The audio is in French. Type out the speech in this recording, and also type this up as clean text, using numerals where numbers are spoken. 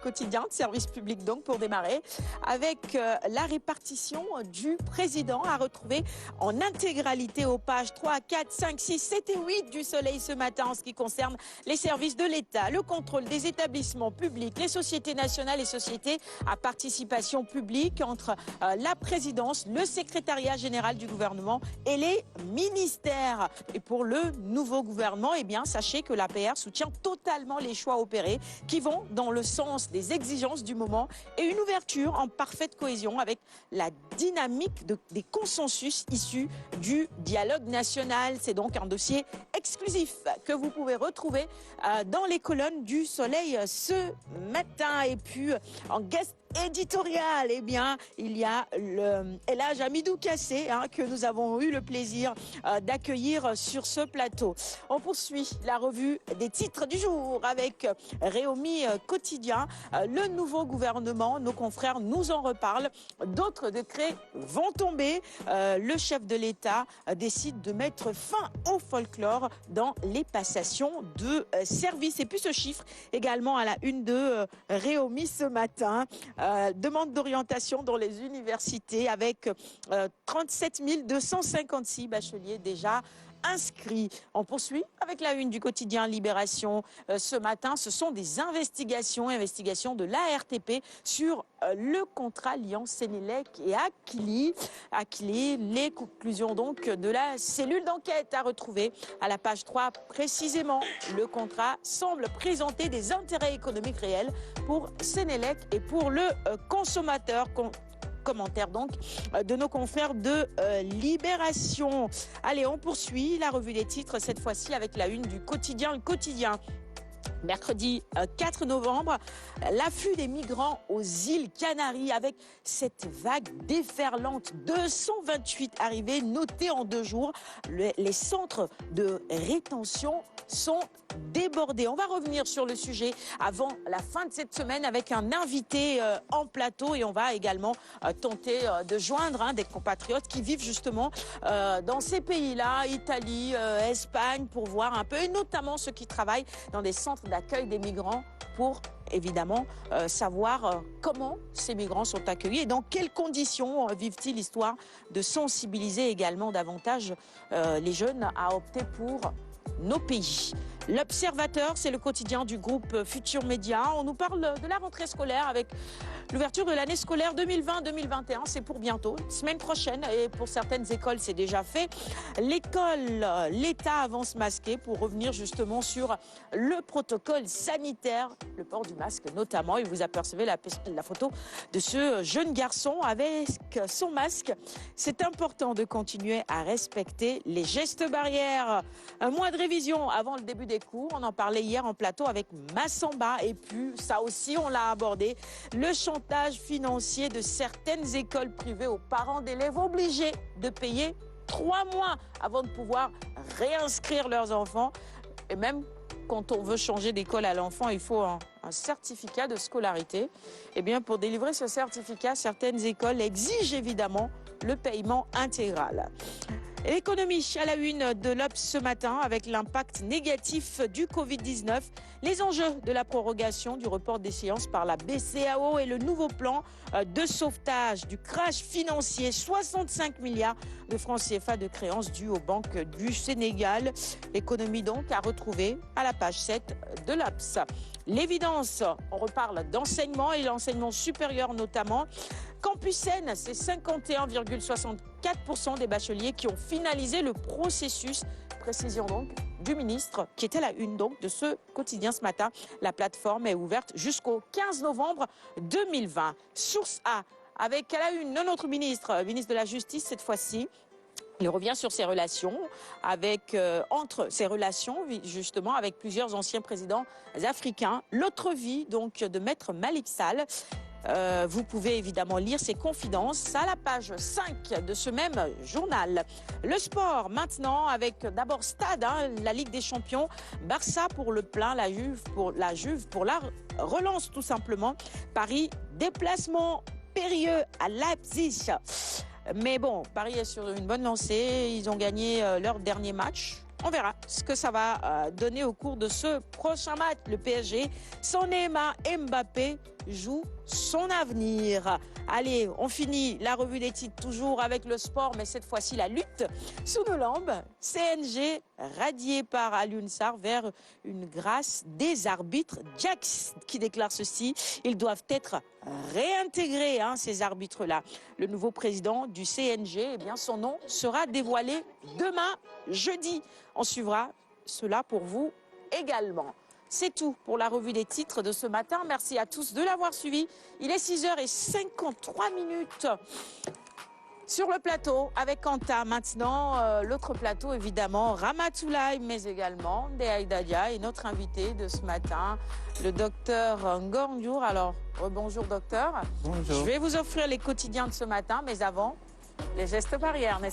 quotidien de service public donc pour démarrer avec la répartition du président à retrouver en intégralité aux pages 3, 4, 5, 6, 7 et 8 du Soleil ce matin en ce qui concerne les services de l'État, le contrôle des établissements publics, les sociétés nationales et sociétés à participation publique entre la présidence, le secrétariat général du gouvernement et les ministères. Et pour le nouveau gouvernement, eh bien, sachez que l'APR soutient totalement les choix opérés qui vont dans le sens des exigences du moment et une ouverture en parfaite cohésion avec la dynamique des consensus issus du dialogue national. C'est donc un dossier exclusif que vous pouvez retrouver dans les colonnes du Soleil ce matin. Et puis en guest éditorial, eh bien, il y a El Hadj Hamidou Kassé que nous avons eu le plaisir d'accueillir sur ce plateau. On poursuit la revue des titres du jour avec Réumi Quotidien. Le nouveau gouvernement, nos confrères nous en reparlent. D'autres décrets vont tomber. Le chef de l'État décide de mettre fin au folklore dans les passations de services. Et puis ce chiffre également à la une de Réumi ce matin. Demande d'orientation dans les universités avec 37 256 bacheliers déjà inscrits. On poursuit avec la une du quotidien Libération ce matin. Ce sont des investigations de l'ARTP sur le contrat liant Sénélec et Akilee. Les conclusions donc de la cellule d'enquête à retrouver à la page 3 précisément. Le contrat semble présenter des intérêts économiques réels pour Sénélec et pour le consommateur. Commentaire donc de nos confrères de Libération. Allez, on poursuit la revue des titres, cette fois-ci avec la une du quotidien Le Quotidien. Mercredi 4 novembre, l'afflux des migrants aux îles Canaries avec cette vague déferlante. 228 arrivées notées en 2 jours. Les centres de rétention sont débordés. On va revenir sur le sujet avant la fin de cette semaine avec un invité en plateau et on va également tenter de joindre des compatriotes qui vivent justement dans ces pays-là, Italie, Espagne, pour voir un peu, et notamment ceux qui travaillent dans des centres d'accueil des migrants pour évidemment savoir comment ces migrants sont accueillis et dans quelles conditions vivent-ils, histoire de sensibiliser également davantage les jeunes à opter pour nos pays. L'Observateur, c'est le quotidien du groupe Futur Média. On nous parle de la rentrée scolaire avec l'ouverture de l'année scolaire 2020-2021. C'est pour bientôt, semaine prochaine. Et pour certaines écoles, c'est déjà fait. L'État avance masqué pour revenir justement sur le protocole sanitaire, le port du masque notamment. Et vous apercevez la photo de ce jeune garçon avec son masque. C'est important de continuer à respecter les gestes barrières. Un mois de révision avant le début des cours. On en parlait hier en plateau avec Massamba. Et puis, ça aussi, on l'a abordé. Le chantage financier de certaines écoles privées aux parents d'élèves obligés de payer 3 mois avant de pouvoir réinscrire leurs enfants. Et même quand on veut changer d'école à l'enfant, il faut un certificat de scolarité. Eh bien, pour délivrer ce certificat, certaines écoles exigent évidemment le paiement intégral. L'économie à la une de l'Obs ce matin avec l'impact négatif du Covid-19, les enjeux de la prorogation du report des séances par la BCEAO et le nouveau plan de sauvetage du crash financier, 65 milliards de francs CFA de créances dues aux banques du Sénégal. L'économie donc à retrouver à la page 7 de l'Obs. L'évidence, on reparle d'enseignement et l'enseignement supérieur notamment. Campus N, c'est 51,64% des bacheliers qui ont finalisé le processus. Précision donc du ministre qui était à la une donc de ce quotidien ce matin. La plateforme est ouverte jusqu'au 15 novembre 2020. Source A, avec à la une notre ministre de la Justice cette fois-ci. Il revient sur ses relations entre ses relations justement avec plusieurs anciens présidents africains. L'autre vie donc de Maître Malick Sall. Vous pouvez évidemment lire ses confidences à la page 5 de ce même journal. Le sport maintenant avec d'abord Stade, la Ligue des Champions, Barça pour le plein, la Juve pour la relance tout simplement. Paris, déplacement périlleux à Leipzig. Mais bon, Paris est sur une bonne lancée, ils ont gagné leur dernier match. On verra ce que ça va donner au cours de ce prochain match. Le PSG, sans Neymar, Mbappé joue son avenir. Allez, on finit la revue des titres toujours avec le sport, mais cette fois-ci la lutte sous nos lambes. CNG radié par Alioune Sarr vers une grâce des arbitres. Jax qui déclare ceci, ils doivent être réintégrés, ces arbitres-là. Le nouveau président du CNG, eh bien, son nom sera dévoilé demain, jeudi. On suivra cela pour vous également. C'est tout pour la revue des titres de ce matin. Merci à tous de l'avoir suivi. Il est 6h53 sur le plateau avec Kanta. Maintenant, l'autre plateau, évidemment, Ramatoulaye, mais également Dehaïdadia et notre invité de ce matin, le docteur Ngor. Alors, bonjour docteur. Bonjour. Je vais vous offrir les quotidiens de ce matin, mais avant, les gestes barrières, n'est-ce pas ?